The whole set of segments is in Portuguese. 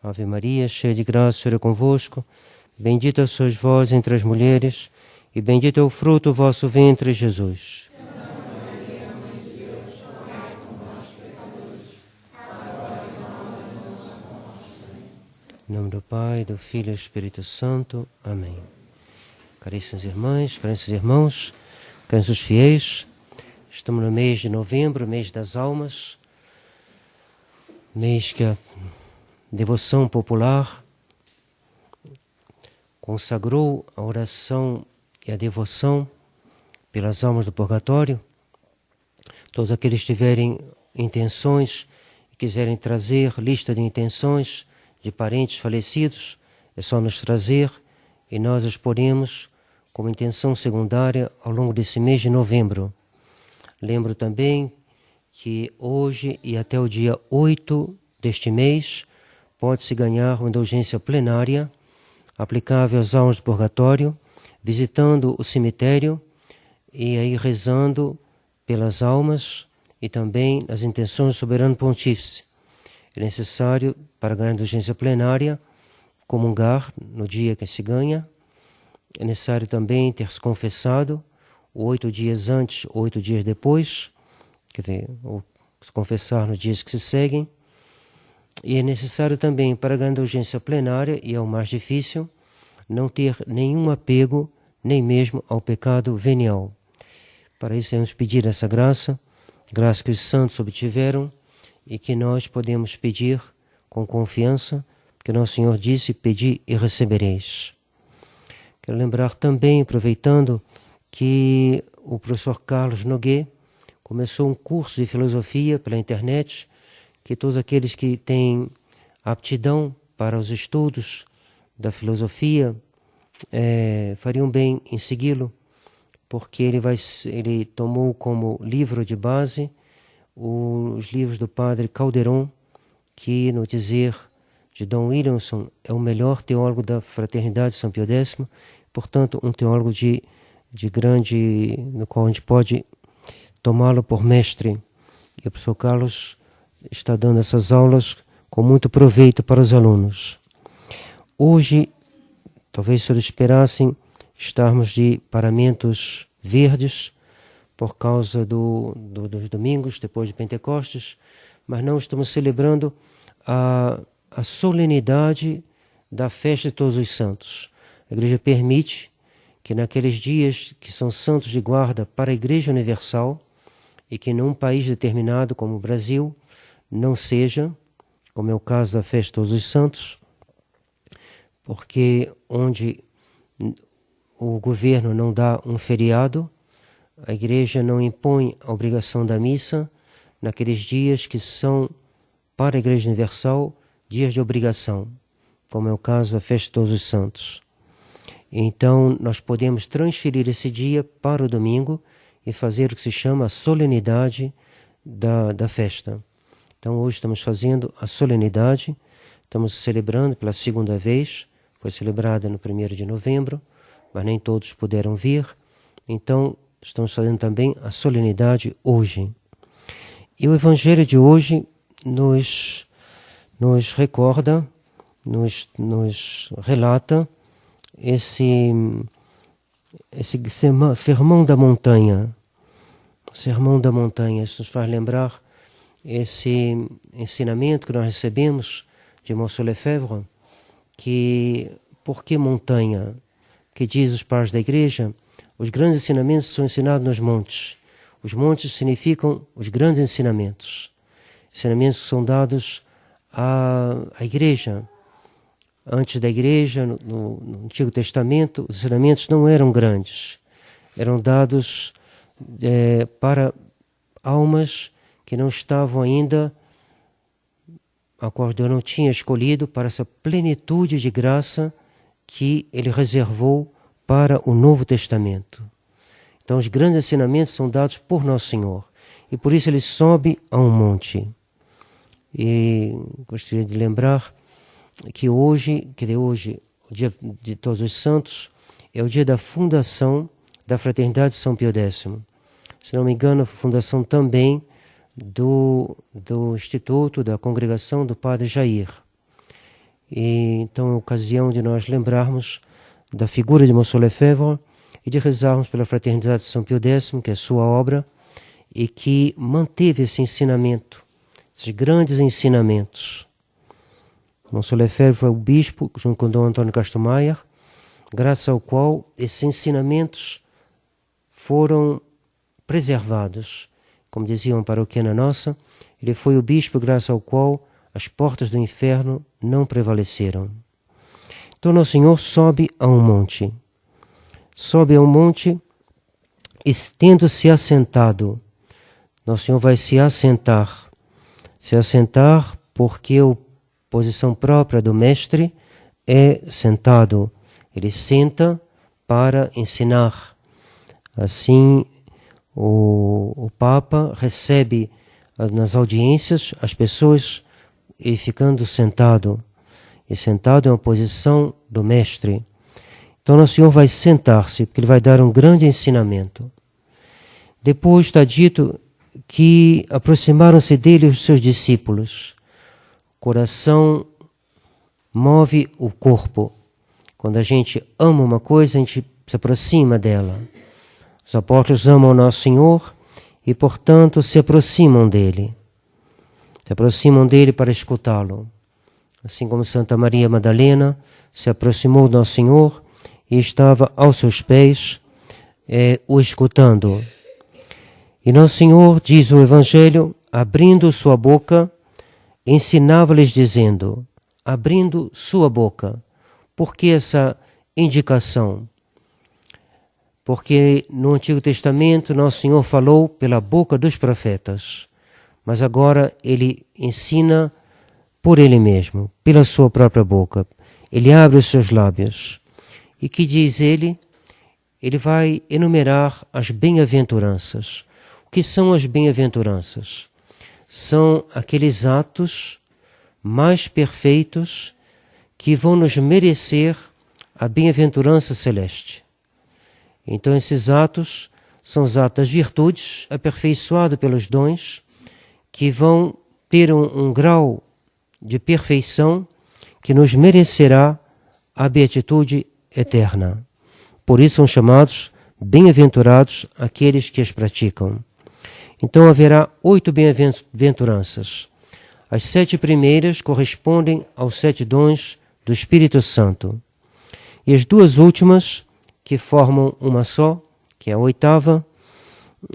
Ave Maria, cheia de graça, o Senhor é convosco. Bendita sois vós entre as mulheres, e bendito é o fruto do vosso ventre, Jesus. Santa Maria, Mãe de Deus, rogai por nós, pecadores, agora e na hora de nossa morte. Amém. Em nome do Pai, do Filho e do Espírito Santo. Amém. Caríssimas irmãs, caríssimos irmãos, caríssimos fiéis, estamos no mês de novembro, mês das almas, mês que a devoção popular consagrou a oração e a devoção pelas almas do purgatório. Todos aqueles que tiverem intenções e quiserem trazer lista de intenções de parentes falecidos, é só nos trazer e nós as poremos como intenção secundária ao longo desse mês de novembro. Lembro também que hoje e até o dia 8 deste mês pode-se ganhar uma indulgência plenária aplicável às almas do purgatório, visitando o cemitério e aí rezando pelas almas e também as intenções do soberano pontífice. É necessário, para ganhar a indulgência plenária, comungar no dia que se ganha. É necessário também ter se confessado 8 dias antes, 8 dias depois, quer dizer, ou se confessar nos dias que se seguem. E é necessário também, para ganhar a indulgência plenária, e é o mais difícil, não ter nenhum apego, nem mesmo ao pecado venial. Para isso, devemos pedir essa graça, graça que os santos obtiveram e que nós podemos pedir com confiança, porque nosso Senhor disse: pedi e recebereis. Quero lembrar também, aproveitando, que o professor Carlos Noguet começou um curso de filosofia pela internet, que todos aqueles que têm aptidão para os estudos da filosofia fariam bem em segui-lo, porque ele tomou como livro de base os livros do padre Calderon, que, no dizer de Dom Williamson, é o melhor teólogo da Fraternidade de São Pio X, portanto um teólogo de grande, no qual a gente pode tomá-lo por mestre. E o professor Carlos está dando essas aulas com muito proveito para os alunos. Hoje, talvez se eles esperassem estarmos de paramentos verdes por causa dos domingos, depois de Pentecostes, mas não estamos celebrando a solenidade da festa de todos os santos. A Igreja permite que naqueles dias que são santos de guarda para a Igreja Universal e que num país determinado como o Brasil não seja, como é o caso da festa de todos os santos, porque onde o governo não dá um feriado, a Igreja não impõe a obrigação da missa naqueles dias que são, para a Igreja Universal, dias de obrigação, como é o caso da festa de todos os santos. Então, nós podemos transferir esse dia para o domingo e fazer o que se chama a solenidade da festa. Então, hoje estamos fazendo a solenidade, estamos celebrando pela segunda vez, foi celebrada no 1º de novembro, mas nem todos puderam vir, então estamos fazendo também a solenidade hoje. E o Evangelho de hoje nos recorda, nos relata esse sermão da montanha. O sermão da montanha, isso nos faz lembrar esse ensinamento que nós recebemos de Monsieur Lefebvre, que, por que montanha? Que diz os pais da Igreja, os grandes ensinamentos são ensinados nos montes. Os montes significam os grandes ensinamentos. Ensinamentos que são dados à Igreja. Antes da Igreja, no Antigo Testamento, os ensinamentos não eram grandes. Eram dados para almas que não estavam ainda, a qual Deus não tinha escolhido para essa plenitude de graça que Ele reservou para o Novo Testamento. Então os grandes ensinamentos são dados por Nosso Senhor. E por isso Ele sobe a um monte. E gostaria de lembrar que hoje, o dia de Todos os Santos, é o dia da fundação da Fraternidade de São Pio X. Se não me engano, a fundação também do Instituto da Congregação do Padre Jair. E então é a ocasião de nós lembrarmos da figura de Monsieur Lefebvre e de rezarmos pela Fraternidade de São Pio X, que é sua obra, e que manteve esse ensinamento, esses grandes ensinamentos. Monsieur Lefebvre foi o bispo, junto com Dom Antônio Castro Maier, graças ao qual esses ensinamentos foram preservados. Como dizia uma paroquiana nossa, ele foi o bispo graças ao qual as portas do inferno não prevaleceram. Então Nosso Senhor sobe a um monte. Sobe a um monte, tendo-se assentado. Nosso Senhor vai se assentar. Se assentar porque a posição própria do mestre é sentado. Ele senta para ensinar. Assim, o Papa recebe nas audiências as pessoas e ficando sentado. E sentado é uma posição do mestre. Então, Nosso Senhor vai sentar-se, porque Ele vai dar um grande ensinamento. Depois está dito que aproximaram-se dele os seus discípulos. O coração move o corpo. Quando a gente ama uma coisa, a gente se aproxima dela. Os apóstolos amam o Nosso Senhor e, portanto, se aproximam dele. Se aproximam dele para escutá-lo. Assim como Santa Maria Madalena se aproximou do Nosso Senhor e estava aos seus pés, o escutando. E Nosso Senhor, diz o Evangelho, abrindo sua boca, ensinava-lhes dizendo, abrindo sua boca. Por que essa indicação? Porque no Antigo Testamento Nosso Senhor falou pela boca dos profetas, mas agora Ele ensina por Ele mesmo, pela sua própria boca. Ele abre os seus lábios. E que diz Ele? Ele vai enumerar as bem-aventuranças. O que são as bem-aventuranças? São aqueles atos mais perfeitos que vão nos merecer a bem-aventurança celeste. Então esses atos são os atos das virtudes, aperfeiçoados pelos dons, que vão ter um grau de perfeição que nos merecerá a beatitude eterna. Por isso são chamados bem-aventurados aqueles que as praticam. Então haverá 8 bem-aventuranças. As 7 primeiras correspondem aos 7 dons do Espírito Santo. E as 2 últimas, que formam uma só, que é a 8ª,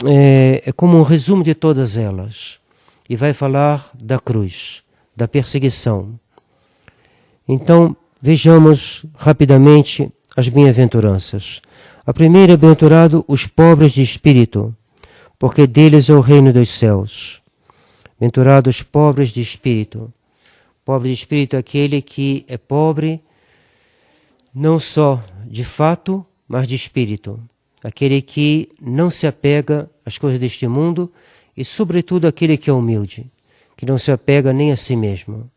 é como um resumo de todas elas. E vai falar da cruz, da perseguição. Então, vejamos rapidamente as bem-aventuranças. A primeira é bem-aventurado os pobres de espírito, porque deles é o reino dos céus. Bem-aventurados os pobres de espírito. Pobre de espírito é aquele que é pobre não só de fato, mas de espírito. Aquele que não se apega às coisas deste mundo e, sobretudo, aquele que é humilde, que não se apega nem a si mesmo,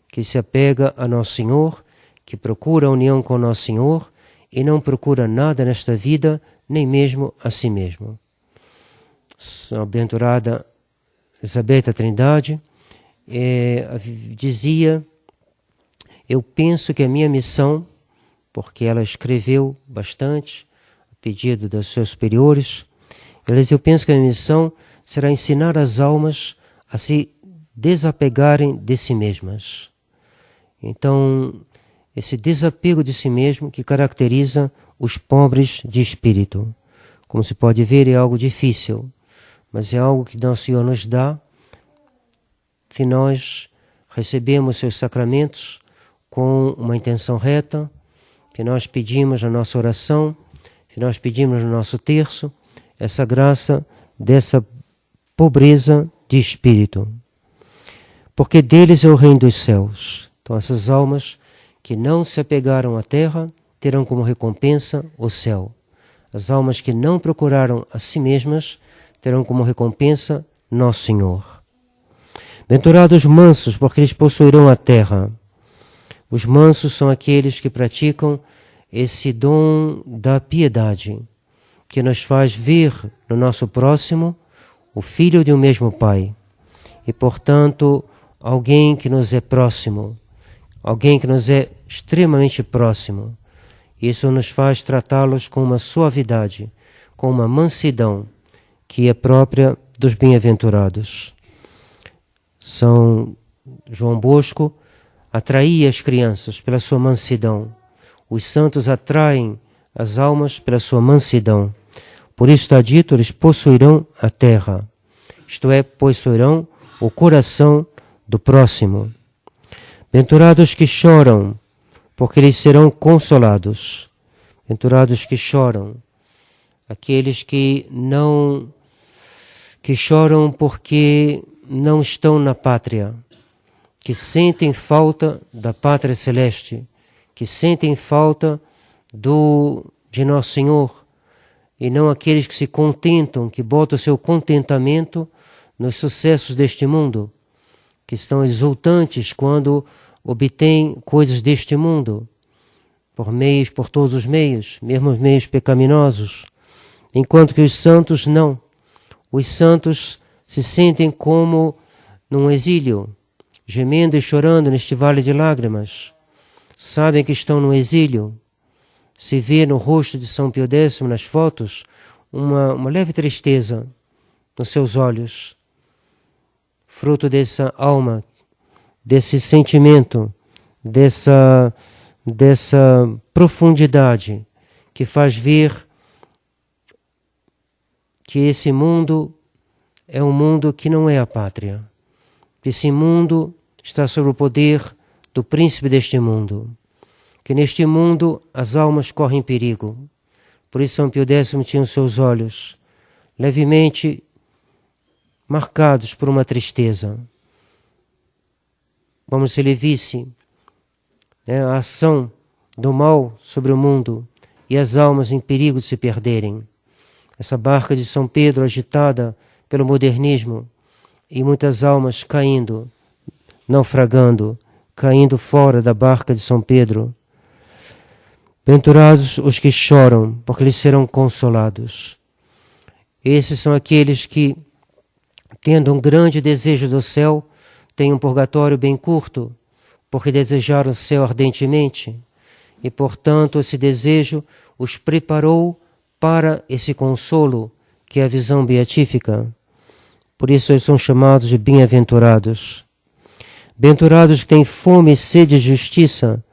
que se apega a Nosso Senhor, que procura a união com Nosso Senhor e não procura nada nesta vida, nem mesmo a si mesmo. A bem-aventurada Isabel Trindade dizia, eu penso que a minha missão, porque ela escreveu bastante, a pedido dos seus superiores, ela dizia, eu penso que a minha missão será ensinar as almas a se desapegarem de si mesmas. Então, esse desapego de si mesmo que caracteriza os pobres de espírito. Como se pode ver, é algo difícil, mas é algo que Nosso Senhor nos dá se nós recebemos seus sacramentos com uma intenção reta, que nós pedimos na nossa oração, se nós pedimos no nosso terço, essa graça dessa pobreza de espírito. Porque deles é o reino dos céus. Então essas almas que não se apegaram à terra terão como recompensa o céu. As almas que não procuraram a si mesmas terão como recompensa Nosso Senhor. Bem-aventurados os mansos, porque eles possuirão a terra. Os mansos são aqueles que praticam esse dom da piedade, que nos faz ver no nosso próximo o filho de um mesmo Pai. E, portanto, alguém que nos é próximo, alguém que nos é extremamente próximo. Isso nos faz tratá-los com uma suavidade, com uma mansidão, que é própria dos bem-aventurados. São João Bosco atraía as crianças pela sua mansidão. Os santos atraem as almas pela sua mansidão. Por isso está dito, eles possuirão a terra. Isto é, possuirão o coração do próximo. Bem-aventurados que choram, porque eles serão consolados. Bem-aventurados que choram, aqueles que choram porque não estão na pátria, que sentem falta da pátria celeste, que sentem falta de Nosso Senhor, e não aqueles que se contentam, que botam o seu contentamento nos sucessos deste mundo, que estão exultantes quando obtêm coisas deste mundo, por todos os meios, mesmo os meios pecaminosos, enquanto que os santos não. Os santos se sentem como num exílio, gemendo e chorando neste vale de lágrimas. Sabem que estão no exílio. Se vê no rosto de São Pio X, nas fotos, uma leve tristeza nos seus olhos, fruto dessa alma, desse sentimento, dessa profundidade que faz ver que esse mundo é um mundo que não é a pátria. Esse mundo está sob o poder do príncipe deste mundo. Que neste mundo as almas correm perigo. Por isso São Pio X tinha os seus olhos levemente marcados por uma tristeza. Como se ele visse a ação do mal sobre o mundo e as almas em perigo de se perderem. Essa barca de São Pedro agitada pelo modernismo e muitas almas caindo, naufragando, caindo fora da barca de São Pedro. Bem-aventurados os que choram, porque eles serão consolados. Esses são aqueles que, tendo um grande desejo do céu, têm um purgatório bem curto, porque desejaram o céu ardentemente, e, portanto, esse desejo os preparou para esse consolo, que é a visão beatífica. Por isso eles são chamados de bem-aventurados. Bem-aventurados que têm fome e sede de justiça,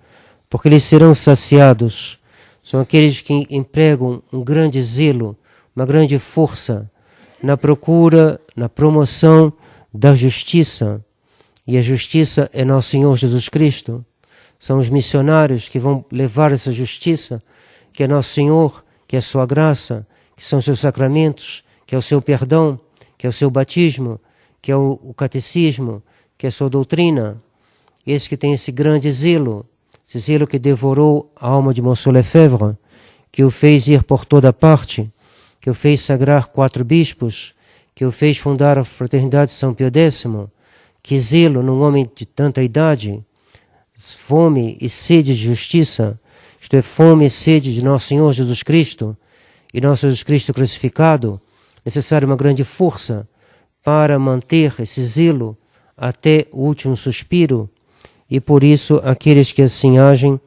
porque eles serão saciados. São aqueles que empregam um grande zelo, uma grande força na procura, na promoção da justiça. E a justiça é Nosso Senhor Jesus Cristo. São os missionários que vão levar essa justiça, que é Nosso Senhor, que é a sua graça, que são os seus sacramentos, que é o seu perdão, que é o seu batismo, que é o catecismo, que é a sua doutrina. Esse que tem esse grande zelo, esse zelo que devorou a alma de Monsieur Lefebvre, que o fez ir por toda parte, que o fez sagrar 4 bispos, que o fez fundar a Fraternidade de São Pio X. Que zelo num homem de tanta idade, fome e sede de justiça, isto é, fome e sede de Nosso Senhor Jesus Cristo, e Nosso Jesus Cristo crucificado, necessário uma grande força para manter esse zelo até o último suspiro, e por isso aqueles que assim agem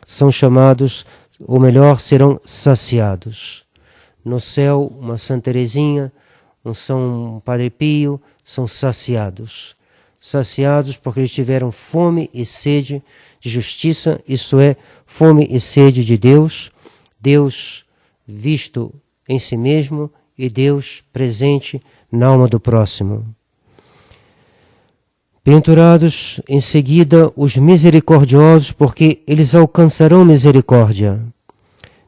são chamados, ou melhor, serão saciados. No céu, uma Santa Teresinha, um São Padre Pio, são saciados. Saciados porque eles tiveram fome e sede de justiça, isto é, fome e sede de Deus, Deus visto em si mesmo e Deus presente na alma do próximo. Bem-aventurados em seguida os misericordiosos, porque eles alcançarão misericórdia.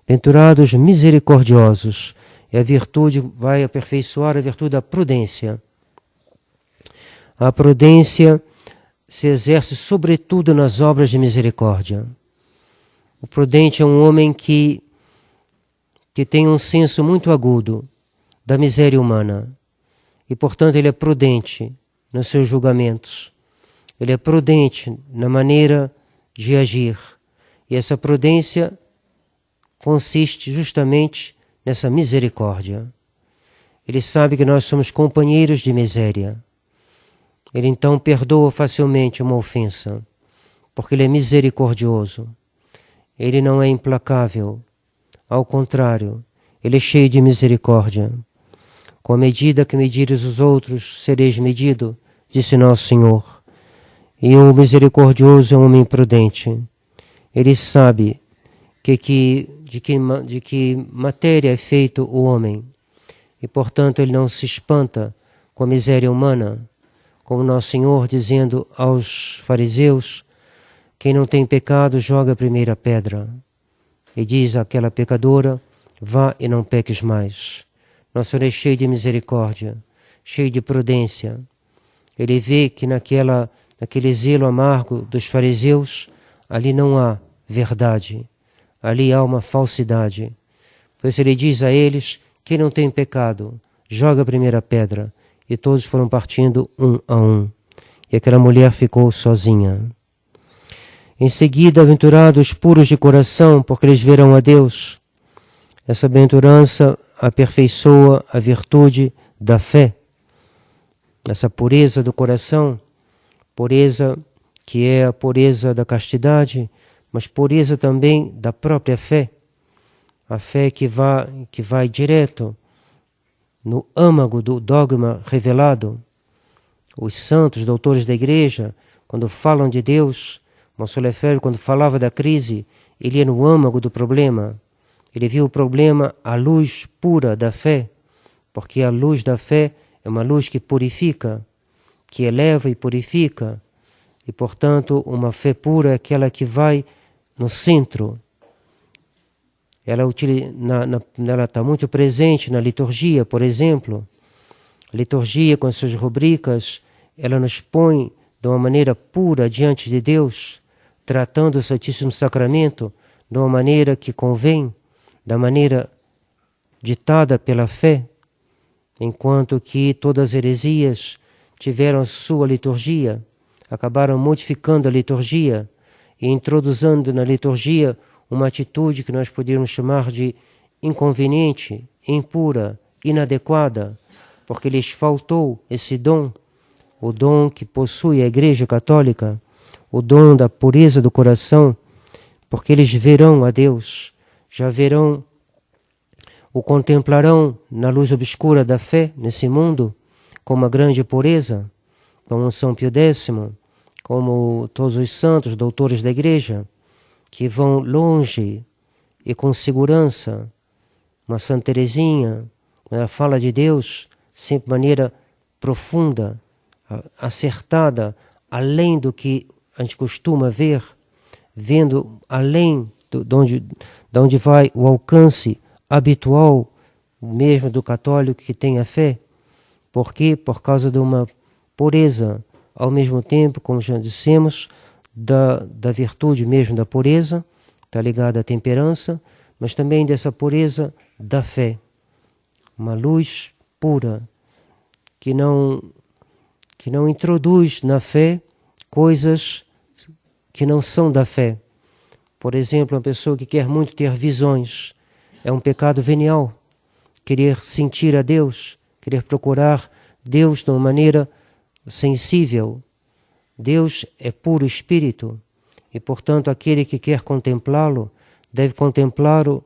Bem-aventurados misericordiosos, e a virtude vai aperfeiçoar a virtude da prudência. A prudência se exerce sobretudo nas obras de misericórdia. O prudente é um homem que tem um senso muito agudo da miséria humana e, portanto, ele é prudente nos seus julgamentos. Ele é prudente na maneira de agir. E essa prudência consiste justamente nessa misericórdia. Ele sabe que nós somos companheiros de miséria. Ele então perdoa facilmente uma ofensa, porque Ele é misericordioso. Ele não é implacável. Ao contrário, Ele é cheio de misericórdia. Com a medida que medires os outros, sereis medido, disse Nosso Senhor. E o misericordioso é um homem prudente. Ele sabe de que matéria é feito o homem. E, portanto, ele não se espanta com a miséria humana, como Nosso Senhor dizendo aos fariseus: quem não tem pecado, joga a primeira pedra. E diz àquela pecadora: vá e não peques mais. Nosso Senhor é cheio de misericórdia, cheio de prudência. Ele vê que naquele zelo amargo dos fariseus, ali não há verdade, ali há uma falsidade. Por isso ele diz a eles: quem não tem pecado, joga a primeira pedra. E todos foram partindo um a um. E aquela mulher ficou sozinha. Em seguida, aventurados puros de coração, porque eles verão a Deus. Essa bem-aventurança aperfeiçoa a virtude da fé. Essa pureza do coração, pureza que é a pureza da castidade, mas pureza também da própria fé. A fé que vai direto no âmago do dogma revelado. Os santos doutores da igreja, quando falam de Deus, Monsenhor Lefebvre, quando falava da crise, ele ia no âmago do problema. Ele viu o problema à luz pura da fé, porque a luz da fé é uma luz que purifica, que eleva e purifica. E, portanto, uma fé pura é aquela que vai no centro. Ela está muito presente na liturgia, por exemplo. A liturgia, com as suas rubricas, ela nos põe de uma maneira pura diante de Deus, tratando o Santíssimo Sacramento de uma maneira que convém, da maneira ditada pela fé, enquanto que todas as heresias tiveram sua liturgia, acabaram modificando a liturgia e introduzindo na liturgia uma atitude que nós poderíamos chamar de inconveniente, impura, inadequada, porque lhes faltou esse dom, o dom que possui a Igreja Católica, o dom da pureza do coração, porque eles verão a Deus, já verão, o contemplarão na luz obscura da fé nesse mundo, com uma grande pureza, como São Pio X, como todos os santos, doutores da Igreja, que vão longe e com segurança. Uma Santa Teresinha, ela fala de Deus sempre de maneira profunda, acertada, além do que a gente costuma ver, vendo além de onde vai o alcance habitual mesmo do católico que tem a fé. Por quê? Por causa de uma pureza, ao mesmo tempo, como já dissemos, da virtude mesmo da pureza, está ligada à temperança, mas também dessa pureza da fé. Uma luz pura, que não introduz na fé coisas que não são da fé. Por exemplo, uma pessoa que quer muito ter visões, é um pecado venial. Querer sentir a Deus, querer procurar Deus de uma maneira sensível. Deus é puro espírito e, portanto, aquele que quer contemplá-lo deve contemplá-lo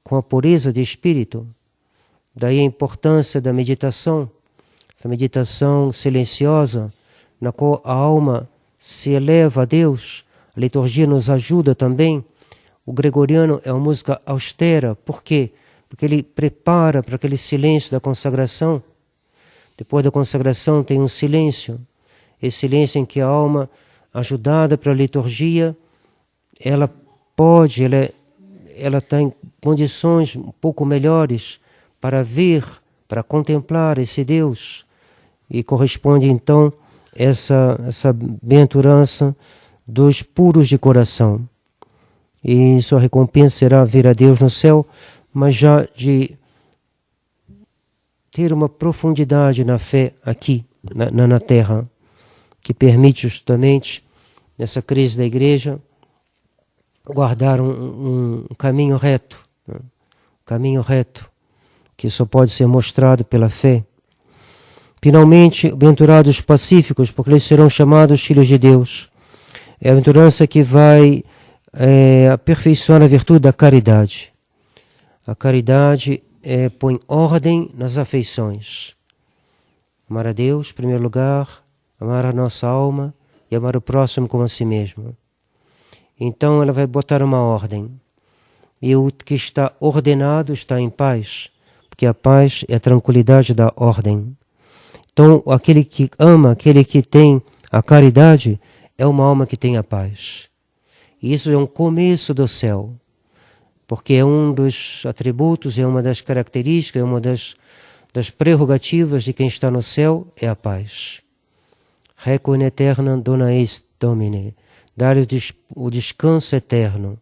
com a pureza de espírito. Daí a importância da meditação silenciosa, na qual a alma se eleva a Deus. A liturgia nos ajuda também. O gregoriano é uma música austera. Por quê? Porque ele prepara para aquele silêncio da consagração. Depois da consagração tem um silêncio. Esse silêncio em que a alma, ajudada pela liturgia, ela está em condições um pouco melhores para ver, para contemplar esse Deus. E corresponde então essa bem-aventurança dos puros de coração. E sua recompensa será ver a Deus no céu, mas já de ter uma profundidade na fé aqui, na terra, que permite justamente, nessa crise da igreja, guardar um caminho reto, né? Caminho reto, que só pode ser mostrado pela fé. Finalmente, bem-aventurados pacíficos, porque eles serão chamados filhos de Deus. é a bem-aventurança que vai aperfeiçoar a virtude da caridade. A caridade põe ordem nas afeições. Amar a Deus, em primeiro lugar, amar a nossa alma e amar o próximo como a si mesmo. Então ela vai botar uma ordem. E o que está ordenado está em paz, porque a paz é a tranquilidade da ordem. Então aquele que ama, aquele que tem a caridade, é uma alma que tem a paz. E isso é um começo do céu, porque é um dos atributos, é uma das características, é uma das prerrogativas de quem está no céu, é a paz. Requiem aeternam dona eis Domine. Dar o descanso eterno,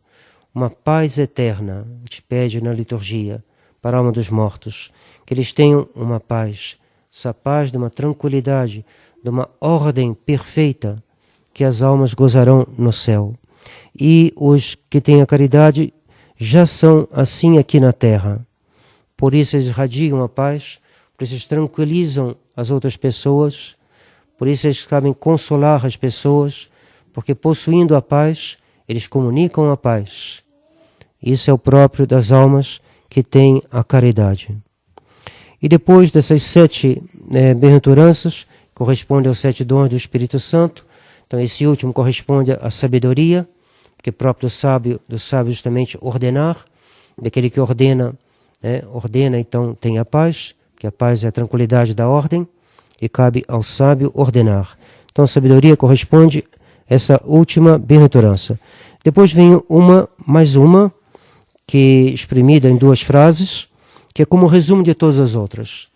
uma paz eterna, te pede na liturgia, para a alma dos mortos, que eles tenham uma paz, essa paz de uma tranquilidade, de uma ordem perfeita, que as almas gozarão no céu. E os que têm a caridade já são assim aqui na terra. Por isso eles irradiam a paz, por isso eles tranquilizam as outras pessoas, por isso eles sabem consolar as pessoas, porque possuindo a paz, eles comunicam a paz. Isso é o próprio das almas que têm a caridade. E depois dessas 7 bem-aventuranças, corresponde aos 7 dons do Espírito Santo. Então esse último corresponde à sabedoria, que é próprio do sábio justamente ordenar, daquele que ordena, então tem a paz, que a paz é a tranquilidade da ordem, e cabe ao sábio ordenar. Então a sabedoria corresponde a essa última bem-aventurança. Depois vem mais uma, que é exprimida em 2 frases, que é como o resumo de todas as outras.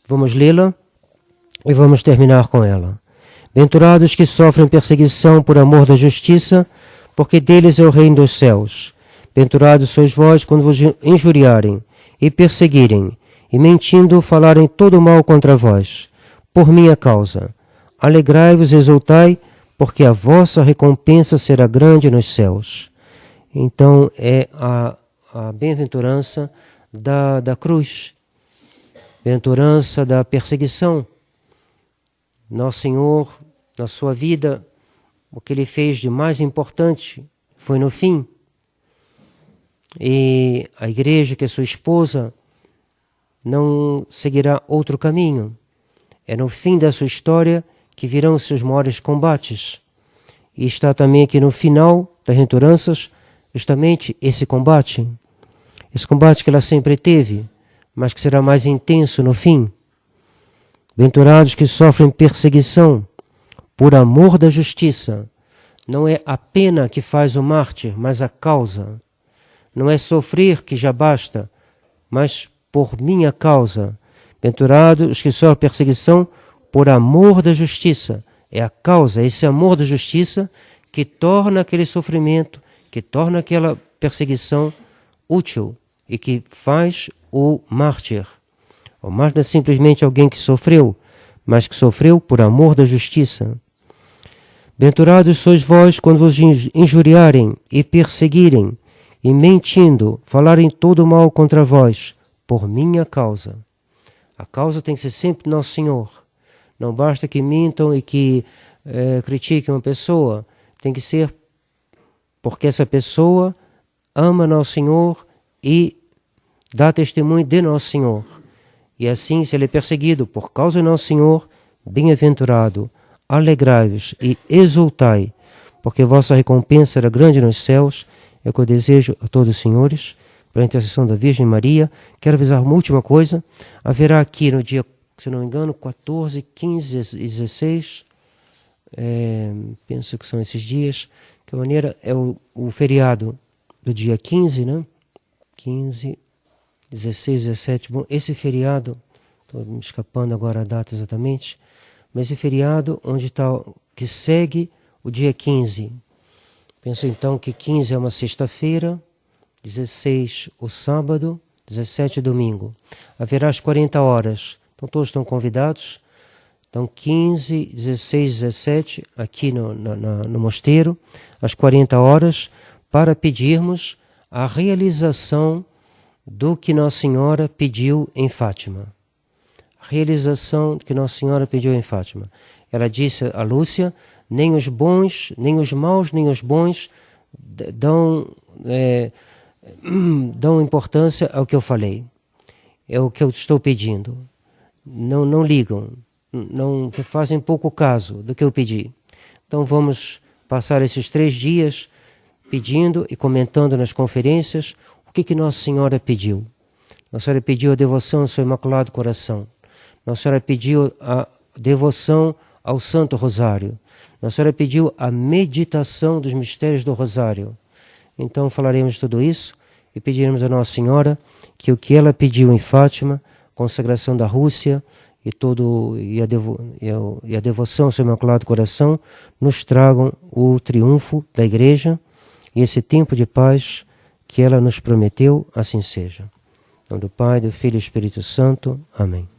Vamos lê-la e vamos terminar com ela. Bem-aventurados que sofrem perseguição por amor da justiça, porque deles é o reino dos céus. Bem-aventurados sois vós quando vos injuriarem e perseguirem, e mentindo falarem todo mal contra vós, por minha causa. Alegrai-vos e exultai, porque a vossa recompensa será grande nos céus. Então é a bem-aventurança da cruz, bem-aventurança da perseguição. Nosso Senhor, na sua vida, o que Ele fez de mais importante foi no fim. E a igreja, que é sua esposa, não seguirá outro caminho. É no fim da sua história que virão os seus maiores combates. E está também aqui no final das bem-aventuranças justamente esse combate que ela sempre teve, mas que será mais intenso no fim. Bem-aventurados que sofrem perseguição por amor da justiça. Não é a pena que faz o mártir, mas a causa. Não é sofrer que já basta, mas por minha causa. Bem-aventurados os que sofrem perseguição por amor da justiça. É a causa, esse amor da justiça que torna aquele sofrimento, que torna aquela perseguição útil e que faz o mártir. O mártir não é simplesmente alguém que sofreu, mas que sofreu por amor da justiça. Bem-aventurados sois vós quando vos injuriarem e perseguirem, e mentindo falarem todo mal contra vós, por minha causa. A causa tem que ser sempre Nosso Senhor. Não basta que mintam e que critiquem uma pessoa. Tem que ser porque essa pessoa ama Nosso Senhor e dá testemunho de Nosso Senhor. E assim, se ele é perseguido por causa de Nosso Senhor, bem-aventurado, alegrai-vos e exultai, porque vossa recompensa era grande nos céus. É o que eu desejo a todos os senhores, pela intercessão da Virgem Maria. Quero avisar uma última coisa. Haverá aqui no dia, se não me engano, 14, 15 e 16, penso que são esses dias, de que maneira é o feriado do dia 15, né? 15, 16, 17. Bom, esse feriado, estou me escapando agora a data exatamente, mas esse feriado onde está, que segue o dia 15. Penso então que 15 é uma sexta-feira, 16 o sábado, 17 domingo. Haverá as 40 horas. Então todos estão convidados. Então 15, 16, 17 aqui no mosteiro, às 40 horas, para pedirmos a realização do que Nossa Senhora pediu em Fátima. A realização do que Nossa Senhora pediu em Fátima. Ela disse a Lúcia, nem os bons, nem os maus, nem os bons dão importância ao que eu falei. É o que eu estou pedindo. Não ligam, não fazem pouco caso do que eu pedi. Então vamos passar esses 3 dias pedindo e comentando nas conferências o que Nossa Senhora pediu. Nossa Senhora pediu a devoção ao seu Imaculado Coração. Nossa Senhora pediu a devoção ao Santo Rosário. Nossa Senhora pediu a meditação dos mistérios do Rosário. Então falaremos de tudo isso e pediremos a Nossa Senhora que o que ela pediu em Fátima, consagração da Rússia e a devoção ao seu Imaculado Coração, nos tragam o triunfo da Igreja e esse tempo de paz que ela nos prometeu, assim seja. Em nome do Pai, do Filho e do Espírito Santo. Amém.